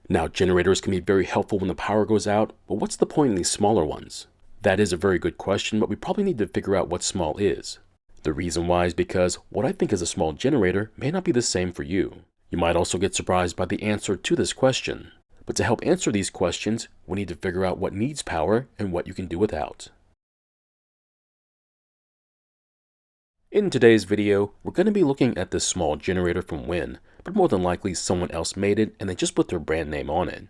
Now, generators can be very helpful when the power goes out, but what's the point in these smaller ones? That is a very good question, but we probably need to figure out what small is. The reason why is because what I think is a small generator may not be the same for you. You might also get surprised by the answer to this question. But to help answer these questions, we need to figure out what needs power and what you can do without. In today's video, we're going to be looking at this small generator from Win, but more than likely someone else made it and they just put their brand name on it.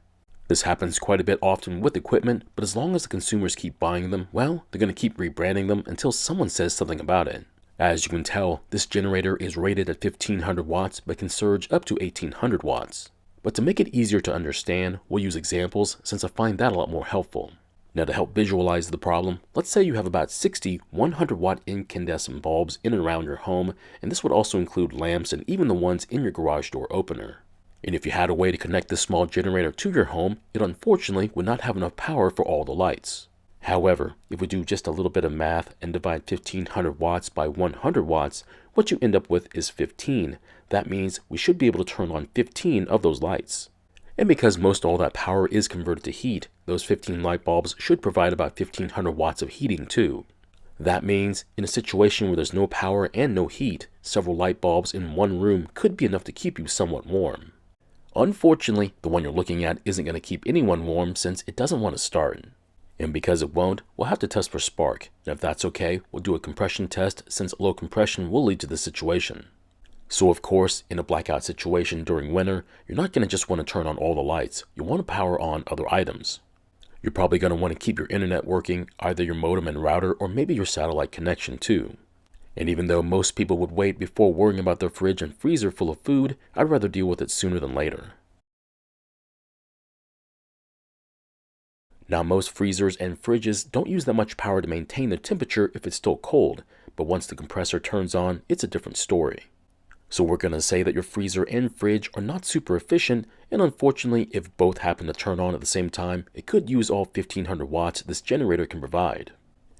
This happens quite a bit often with equipment, but as long as the consumers keep buying them, well, they're going to keep rebranding them until someone says something about it. As you can tell, this generator is rated at 1500 watts but can surge up to 1800 watts. But to make it easier to understand, we'll use examples since I find that a lot more helpful. Now, to help visualize the problem, let's say you have about 60 100-watt incandescent bulbs in and around your home, and this would also include lamps and even the ones in your garage door opener. And if you had a way to connect this small generator to your home, it unfortunately would not have enough power for all the lights. However, if we do just a little bit of math and divide 1500 watts by 100 watts, what you end up with is 15. That means we should be able to turn on 15 of those lights. And because most all that power is converted to heat, those 15 light bulbs should provide about 1500 watts of heating too. That means, in a situation where there's no power and no heat, several light bulbs in one room could be enough to keep you somewhat warm. Unfortunately, the one you're looking at isn't going to keep anyone warm since it doesn't want to start. And because it won't, we'll have to test for spark. And if that's okay, we'll do a compression test since low compression will lead to this situation. So of course, in a blackout situation during winter, you're not going to just want to turn on all the lights. You want to power on other items. You're probably going to want to keep your internet working, either your modem and router or maybe your satellite connection too. And even though most people would wait before worrying about their fridge and freezer full of food, I'd rather deal with it sooner than later. Now, most freezers and fridges don't use that much power to maintain their temperature if it's still cold, but once the compressor turns on, it's a different story. So we're going to say that your freezer and fridge are not super efficient, and unfortunately, if both happen to turn on at the same time, it could use all 1500 watts this generator can provide.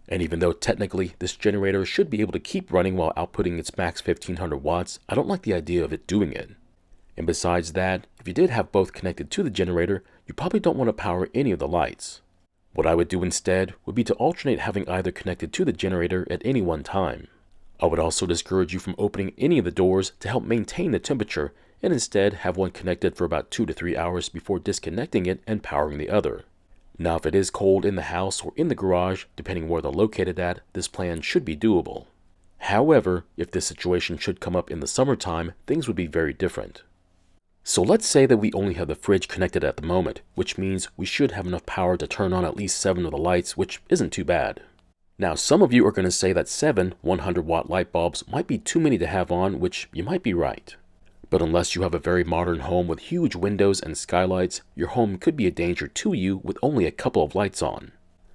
And even though technically this generator should be able to keep running while outputting its max 1500 watts, I don't like the idea of it doing it. And besides that, if you did have both connected to the generator, you probably don't want to power any of the lights. What I would do instead would be to alternate having either connected to the generator at any one time. I would also discourage you from opening any of the doors to help maintain the temperature, and instead have one connected for about 2 to 3 hours before disconnecting it and powering the other. Now, if it is cold in the house or in the garage, depending where they're located at, this plan should be doable. However, if this situation should come up in the summertime, things would be very different. So let's say that we only have the fridge connected at the moment, which means we should have enough power to turn on at least 7 of the lights, which isn't too bad. Now, some of you are going to say that 7 100-watt light bulbs might be too many to have on, which you might be right. But unless you have a very modern home with huge windows and skylights, your home could be a danger to you with only a couple of lights on.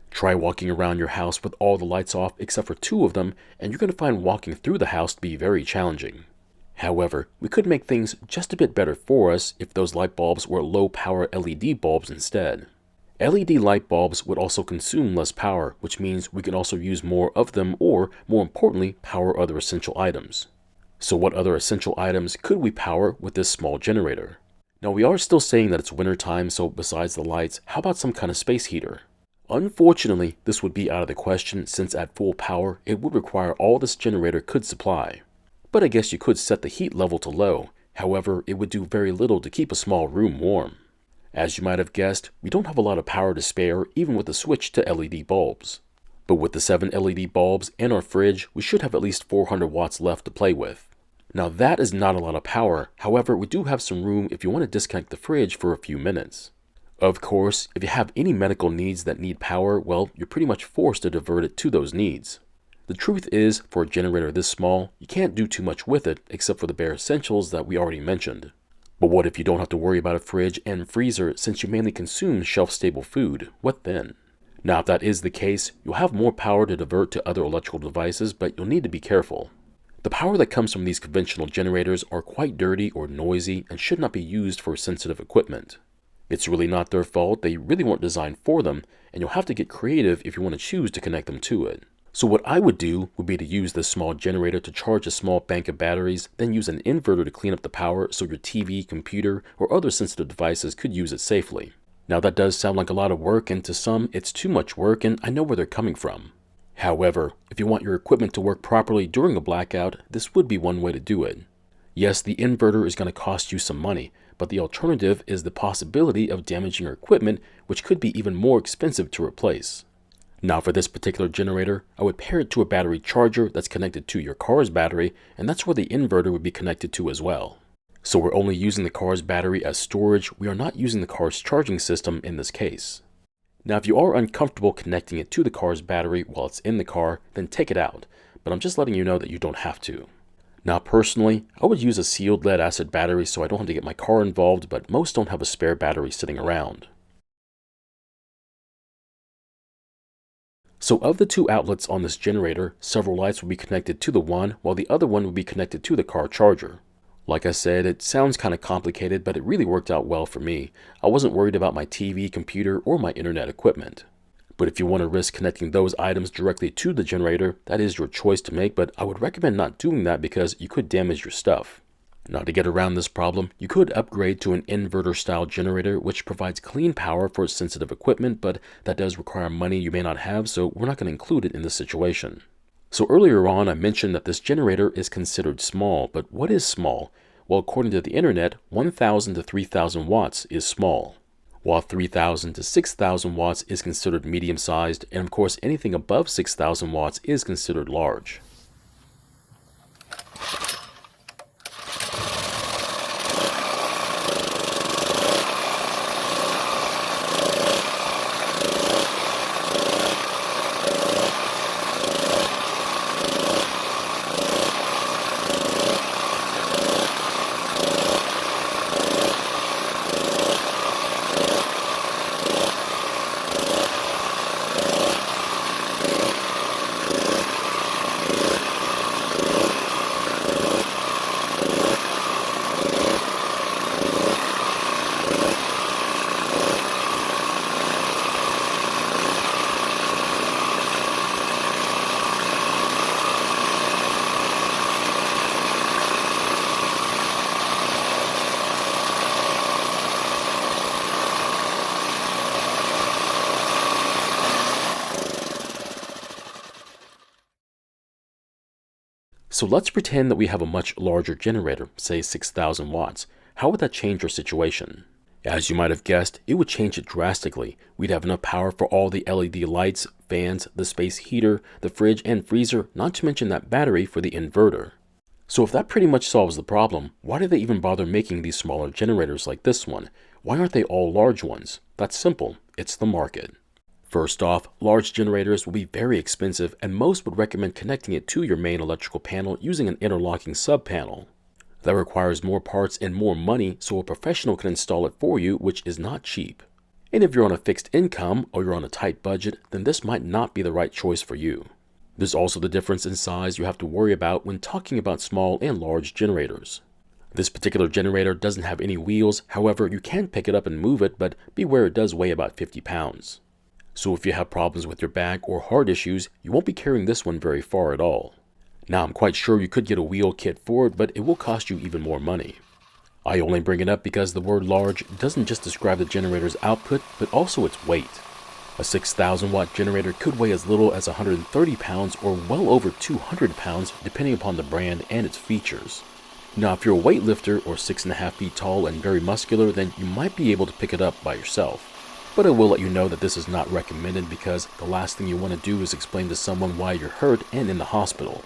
Try walking around your house with all the lights off except for 2 of them, and you're going to find walking through the house to be very challenging. However, we could make things just a bit better for us if those light bulbs were low-power LED bulbs instead. LED light bulbs would also consume less power, which means we can also use more of them or, more importantly, power other essential items. So what other essential items could we power with this small generator? Now, we are still saying that it's winter time, so besides the lights, how about some kind of space heater? Unfortunately, this would be out of the question since at full power, it would require all this generator could supply. But I guess you could set the heat level to low. However, it would do very little to keep a small room warm. As you might have guessed, we don't have a lot of power to spare even with the switch to LED bulbs. But with the 7 LED bulbs and our fridge, we should have at least 400 watts left to play with. Now, that is not a lot of power. However, we do have some room if you want to disconnect the fridge for a few minutes. Of course, if you have any medical needs that need power, well, you're pretty much forced to divert it to those needs. The truth is, for a generator this small, you can't do too much with it except for the bare essentials that we already mentioned. But what if you don't have to worry about a fridge and freezer since you mainly consume shelf-stable food? What then? Now, if that is the case, you'll have more power to divert to other electrical devices, but you'll need to be careful. The power that comes from these conventional generators are quite dirty or noisy and should not be used for sensitive equipment. It's really not their fault, they really weren't designed for them, and you'll have to get creative if you want to choose to connect them to it. So what I would do would be to use this small generator to charge a small bank of batteries, then use an inverter to clean up the power so your TV, computer, or other sensitive devices could use it safely. Now that does sound like a lot of work, and to some it's too much work, and I know where they're coming from. However, if you want your equipment to work properly during a blackout, this would be one way to do it. Yes, the inverter is going to cost you some money, but the alternative is the possibility of damaging your equipment, which could be even more expensive to replace. Now for this particular generator, I would pair it to a battery charger that's connected to your car's battery, and that's where the inverter would be connected to as well. So we're only using the car's battery as storage, we are not using the car's charging system in this case. Now if you are uncomfortable connecting it to the car's battery while it's in the car, then take it out, but I'm just letting you know that you don't have to. Now personally, I would use a sealed lead acid battery so I don't have to get my car involved, but most don't have a spare battery sitting around. So of the two outlets on this generator, several lights will be connected to the one, while the other one will be connected to the car charger. Like I said, it sounds kind of complicated, but it really worked out well for me. I wasn't worried about my TV, computer, or my internet equipment. But if you want to risk connecting those items directly to the generator, that is your choice to make, but I would recommend not doing that because you could damage your stuff. Now to get around this problem, you could upgrade to an inverter style generator which provides clean power for sensitive equipment, but that does require money you may not have, so we're not going to include it in this situation. So earlier on I mentioned that this generator is considered small, but what is small? Well, according to the internet, 1,000 to 3,000 watts is small, while 3,000 to 6,000 watts is considered medium sized, and of course anything above 6,000 watts is considered large. So let's pretend that we have a much larger generator, say 6,000 watts. How would that change our situation? As you might have guessed, it would change it drastically. We'd have enough power for all the LED lights, fans, the space heater, the fridge and freezer, not to mention that battery for the inverter. So if that pretty much solves the problem, why do they even bother making these smaller generators like this one? Why aren't they all large ones? That's simple. It's the market. First off, large generators will be very expensive, and most would recommend connecting it to your main electrical panel using an interlocking sub-panel. That requires more parts and more money, so a professional can install it for you, which is not cheap. And if you're on a fixed income or you're on a tight budget, then this might not be the right choice for you. There's also the difference in size you have to worry about when talking about small and large generators. This particular generator doesn't have any wheels, however, you can pick it up and move it, but beware it does weigh about 50 pounds. So if you have problems with your back or heart issues, you won't be carrying this one very far at all. Now I'm quite sure you could get a wheel kit for it, but it will cost you even more money. I only bring it up because the word large doesn't just describe the generator's output, but also its weight. A 6,000 watt generator could weigh as little as 130 pounds or well over 200 pounds depending upon the brand and its features. Now if you're a weightlifter or 6.5 feet tall and very muscular, then you might be able to pick it up by yourself. But I will let you know that this is not recommended because the last thing you want to do is explain to someone why you're hurt and in the hospital.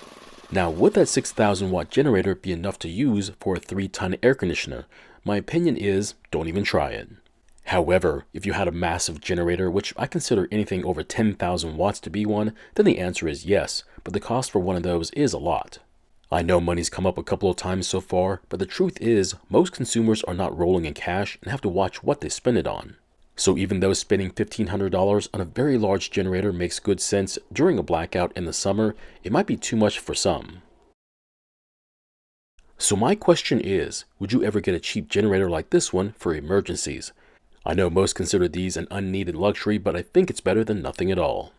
Now, would that 6,000 watt generator be enough to use for a 3-ton air conditioner? My opinion is, don't even try it. However, if you had a massive generator, which I consider anything over 10,000 watts to be one, then the answer is yes, but the cost for one of those is a lot. I know money's come up a couple of times so far, but the truth is, most consumers are not rolling in cash and have to watch what they spend it on. So even though spending $1,500 on a very large generator makes good sense during a blackout in the summer, it might be too much for some. So my question is, would you ever get a cheap generator like this one for emergencies? I know most consider these an unneeded luxury, but I think it's better than nothing at all.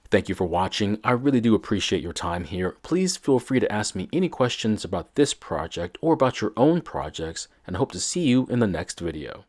Thank you for watching. I really do appreciate your time here. Please feel free to ask me any questions about this project or about your own projects, and I hope to see you in the next video.